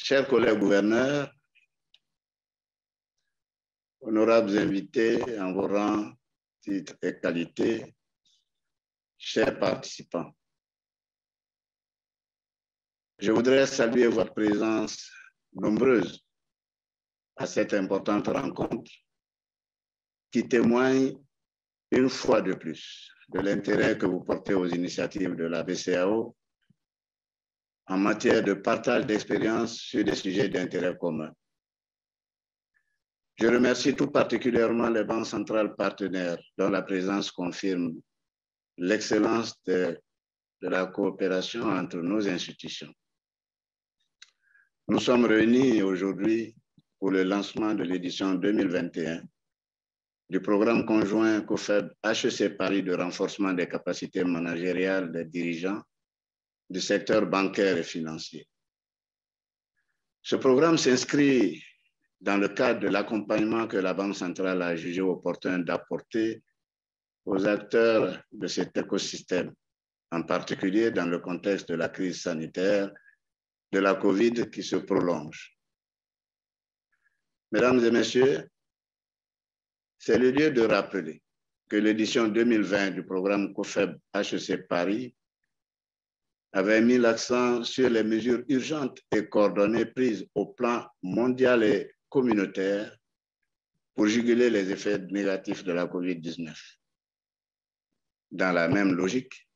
Chers collègues gouverneurs, honorables invités en vos rangs, titres et qualités, chers participants, je voudrais saluer votre présence nombreuse à cette importante rencontre qui témoigne une fois de plus de l'intérêt que vous portez aux initiatives de la BCEAO en matière de partage d'expériences sur des sujets d'intérêt commun. Je remercie tout particulièrement les banques centrales partenaires dont la présence confirme l'excellence de la coopération entre nos institutions. Nous sommes réunis aujourd'hui pour le lancement de l'édition 2021 du programme conjoint COFEB HEC Paris de renforcement des capacités managériales des dirigeants du secteur bancaire et financier. Ce programme s'inscrit dans le cadre de l'accompagnement que la Banque centrale a jugé opportun d'apporter aux acteurs de cet écosystème, en particulier dans le contexte de la crise sanitaire de la COVID qui se prolonge. Mesdames et messieurs, c'est le lieu de rappeler que l'édition 2020 du programme COFEB HEC Paris avait mis l'accent sur les mesures urgentes et coordonnées prises au plan mondial et communautaire pour juguler les effets négatifs de la COVID-19. Dans la même logique,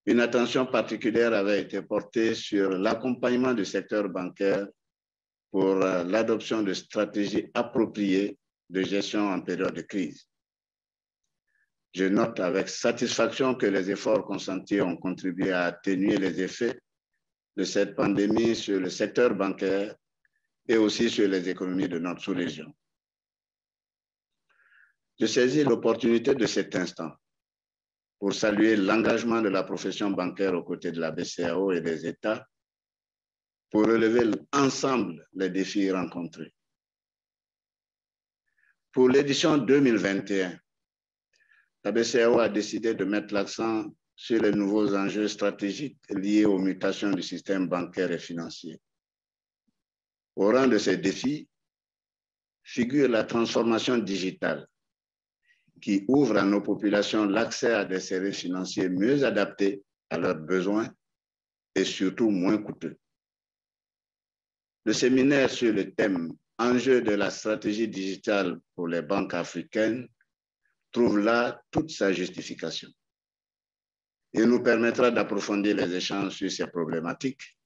une attention particulière avait été portée sur l'accompagnement du secteur bancaire pour l'adoption de stratégies appropriées de gestion en période de crise. Je note avec satisfaction que les efforts consentis ont contribué à atténuer les effets de cette pandémie sur le secteur bancaire et aussi sur les économies de notre sous-région. Je saisis l'opportunité de cet instant pour saluer l'engagement de la profession bancaire aux côtés de la BCEAO et des États pour relever ensemble les défis rencontrés. Pour l'édition 2021, la BCEAO a décidé de mettre l'accent sur les nouveaux enjeux stratégiques liés aux mutations du système bancaire et financier. Au rang de ces défis figure la transformation digitale qui ouvre à nos populations l'accès à des services financiers mieux adaptés à leurs besoins et surtout moins coûteux. Le séminaire sur le thème « Enjeux de la stratégie digitale pour les banques africaines » trouve là toute sa justification. Il nous permettra d'approfondir les échanges sur ces problématiques,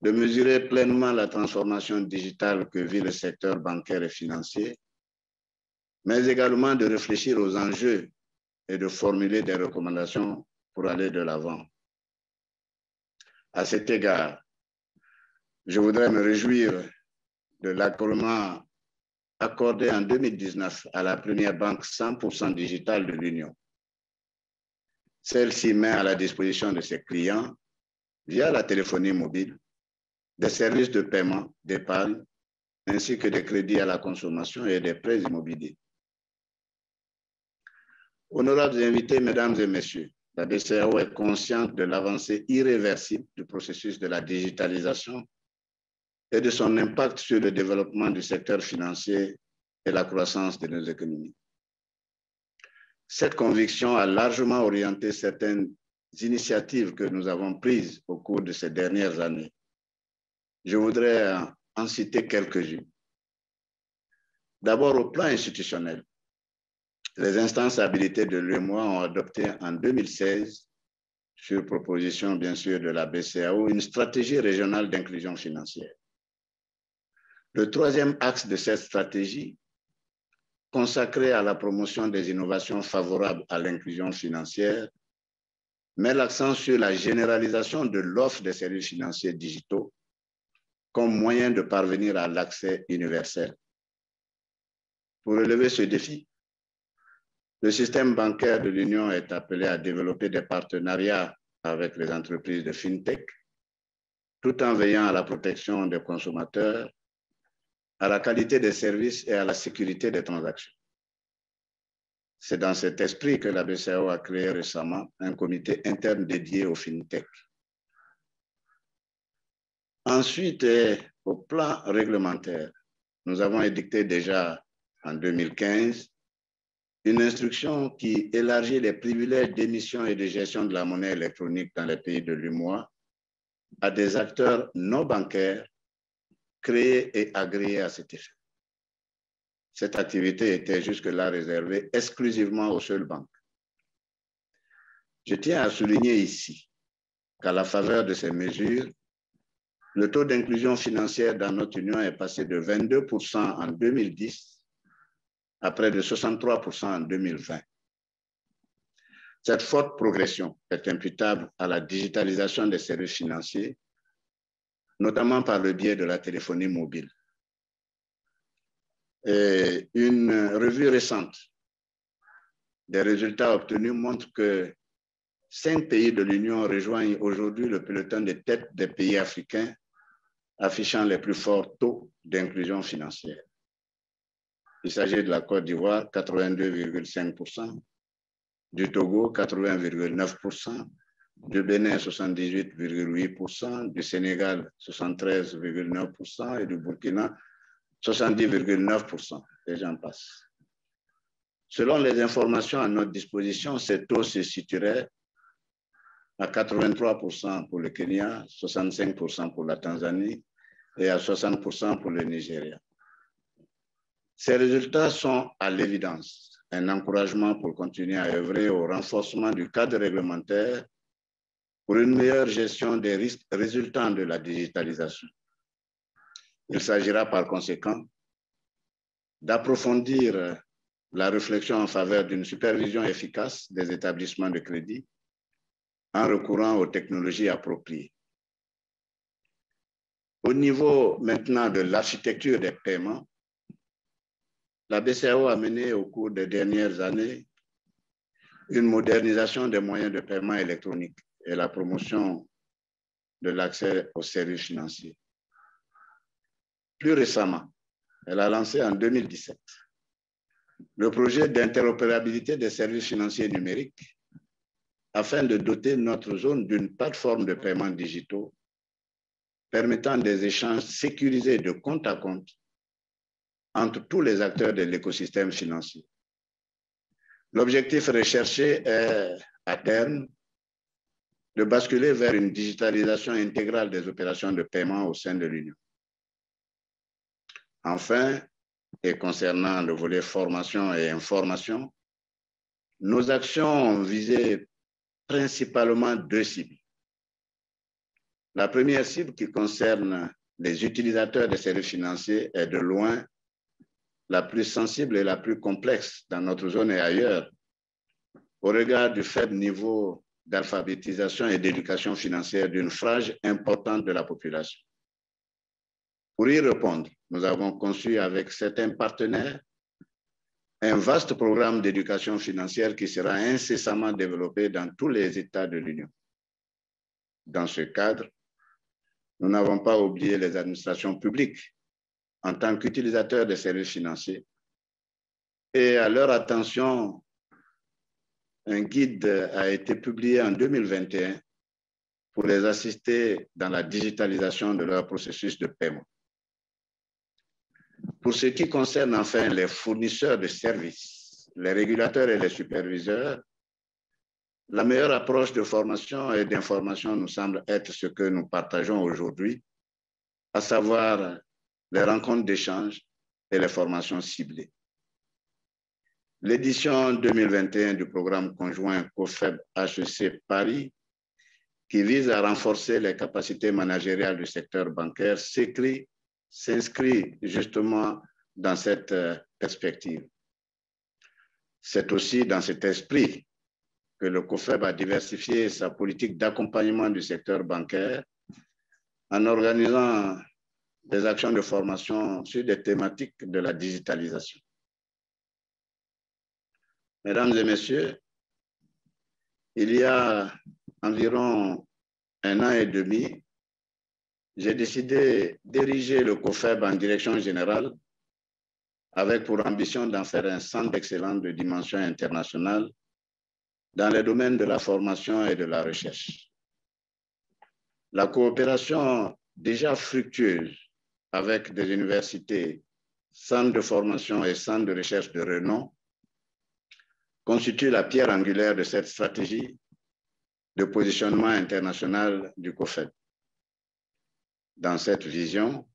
de mesurer pleinement la transformation digitale que vit le secteur bancaire et financier, mais également de réfléchir aux enjeux et de formuler des recommandations pour aller de l'avant. À cet égard, je voudrais me réjouir de l'accolement accordé en 2019 à la première banque 100% digitale de l'Union. Celle-ci met à la disposition de ses clients, via la téléphonie mobile, des services de paiement, d'épargne, ainsi que des crédits à la consommation et des prêts immobiliers. Honorables invités, mesdames et messieurs, la BCEAO est consciente de l'avancée irréversible du processus de la digitalisation et de son impact sur le développement du secteur financier et la croissance de nos économies. Cette conviction a largement orienté certaines initiatives que nous avons prises au cours de ces dernières années. Je voudrais en citer quelques-unes. D'abord, au plan institutionnel, les instances habilitées de l'UEMOA ont adopté en 2016, sur proposition bien sûr de la BCEAO, une stratégie régionale d'inclusion financière. Le troisième axe de cette stratégie, consacré à la promotion des innovations favorables à l'inclusion financière, met l'accent sur la généralisation de l'offre des services financiers digitaux comme moyen de parvenir à l'accès universel. Pour relever ce défi, le système bancaire de l'Union est appelé à développer des partenariats avec les entreprises de FinTech, tout en veillant à la protection des consommateurs, à la qualité des services et à la sécurité des transactions. C'est dans cet esprit que la BCEAO a créé récemment un comité interne dédié aux FinTech. Ensuite, au plan réglementaire, nous avons édicté déjà en 2015 une instruction qui élargit les privilèges d'émission et de gestion de la monnaie électronique dans les pays de l'UEMOA à des acteurs non bancaires créés et agréés à cet effet. Cette activité était jusque-là réservée exclusivement aux seules banques. Je tiens à souligner ici qu'à la faveur de ces mesures, le taux d'inclusion financière dans notre union est passé de 22% en 2010 à près de 63% en 2020. Cette forte progression est imputable à la digitalisation des services financiers, notamment par le biais de la téléphonie mobile. Et une revue récente des résultats obtenus montre que 5 pays de l'Union rejoignent aujourd'hui le peloton de tête des pays africains affichant les plus forts taux d'inclusion financière. Il s'agit de la Côte d'Ivoire, 82,5%, du Togo, 80,9%, du Bénin, 78,8%, du Sénégal, 73,9% et du Burkina, 70,9%. Et j'en passe. Selon les informations à notre disposition, ces taux se situeraient à 83% pour le Kenya, 65% pour la Tanzanie et à 60% pour le Nigeria. Ces résultats sont à l'évidence un encouragement pour continuer à œuvrer au renforcement du cadre réglementaire pour une meilleure gestion des risques résultant de la digitalisation. Il s'agira par conséquent d'approfondir la réflexion en faveur d'une supervision efficace des établissements de crédit en recourant aux technologies appropriées. Au niveau maintenant de l'architecture des paiements, la BCEAO a mené au cours des dernières années une modernisation des moyens de paiement électroniques et la promotion de l'accès aux services financiers. Plus récemment, elle a lancé en 2017 le projet d'interopérabilité des services financiers numériques afin de doter notre zone d'une plateforme de paiement digitaux permettant des échanges sécurisés de compte à compte entre tous les acteurs de l'écosystème financier. L'objectif recherché est, à terme, de basculer vers une digitalisation intégrale des opérations de paiement au sein de l'Union. Enfin, et concernant le volet formation et information, nos actions ont visé principalement 2 cibles. La première cible qui concerne les utilisateurs des services financiers est de loin la plus sensible et la plus complexe dans notre zone et ailleurs, au regard du faible niveau d'alphabétisation et d'éducation financière d'une frange importante de la population. Pour y répondre, nous avons conçu avec certains partenaires un vaste programme d'éducation financière qui sera incessamment développé dans tous les États de l'Union. Dans ce cadre, nous n'avons pas oublié les administrations publiques en tant qu'utilisateurs des services financiers. Et à leur attention, un guide a été publié en 2021 pour les assister dans la digitalisation de leur processus de paiement. Pour ce qui concerne enfin les fournisseurs de services, les régulateurs et les superviseurs, la meilleure approche de formation et d'information nous semble être ce que nous partageons aujourd'hui, à savoir les rencontres d'échange et les formations ciblées. L'édition 2021 du programme conjoint COFEB-HEC Paris, qui vise à renforcer les capacités managériales du secteur bancaire, s'inscrit justement dans cette perspective. C'est aussi dans cet esprit que le COFEB a diversifié sa politique d'accompagnement du secteur bancaire en organisant des actions de formation sur des thématiques de la digitalisation. Mesdames et messieurs, il y a environ 1 an et demi, j'ai décidé d'ériger le COFEB en direction générale avec pour ambition d'en faire un centre d'excellence de dimension internationale dans les domaines de la formation et de la recherche. La coopération déjà fructueuse avec des universités, centres de formation et centres de recherche de renom, constitue la pierre angulaire de cette stratégie de positionnement international du COFEB. Dans cette vision,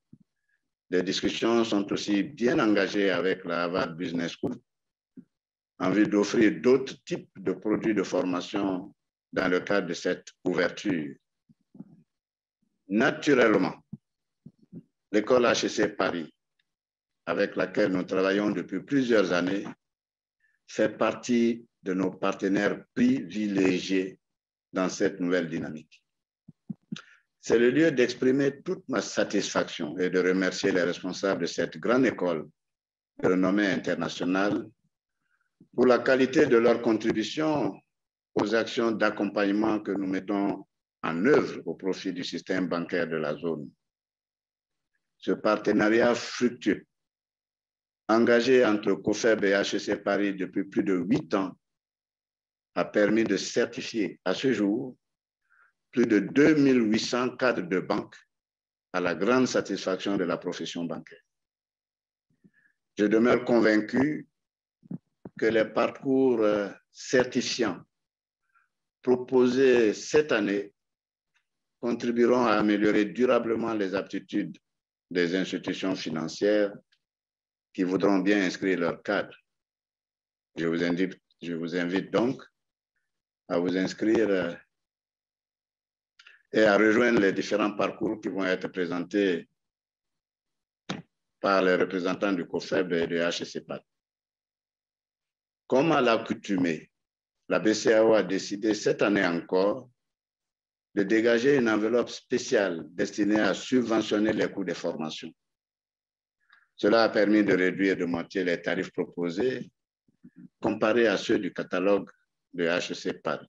des discussions sont aussi bien engagées avec la Harvard Business School en vue d'offrir d'autres types de produits de formation dans le cadre de cette ouverture. Naturellement, l'école HEC Paris, avec laquelle nous travaillons depuis plusieurs années, fait partie de nos partenaires privilégiés dans cette nouvelle dynamique. C'est le lieu d'exprimer toute ma satisfaction et de remercier les responsables de cette grande école de renommée internationale pour la qualité de leur contribution aux actions d'accompagnement que nous mettons en œuvre au profit du système bancaire de la zone. Ce partenariat fructueux, engagé entre COFEB et HEC Paris depuis plus de 8 ans, a permis de certifier à ce jour plus de 2800 cadres de banque à la grande satisfaction de la profession bancaire. Je demeure convaincu que les parcours certifiants proposés cette année contribueront à améliorer durablement les aptitudes des institutions financières qui voudront bien inscrire leurs cadres. Je vous invite donc à vous inscrire et à rejoindre les différents parcours qui vont être présentés par les représentants du COFEB et du HEC Paris. Comme à l'accoutumée, la BCEAO a décidé cette année encore de dégager une enveloppe spéciale destinée à subventionner les coûts des formations. Cela a permis de réduire de moitié les tarifs proposés comparés à ceux du catalogue de HEC Paris.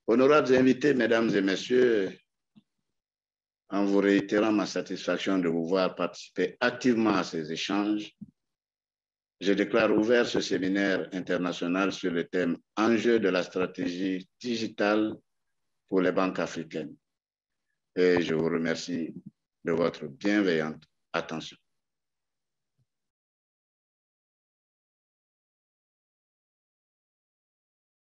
Honorables invités, mesdames et messieurs, en vous réitérant ma satisfaction de vous voir participer activement à ces échanges, je déclare ouvert ce séminaire international sur le thème « Enjeux de la stratégie digitale pour les banques africaines ». Et je vous remercie de votre bienveillante attention.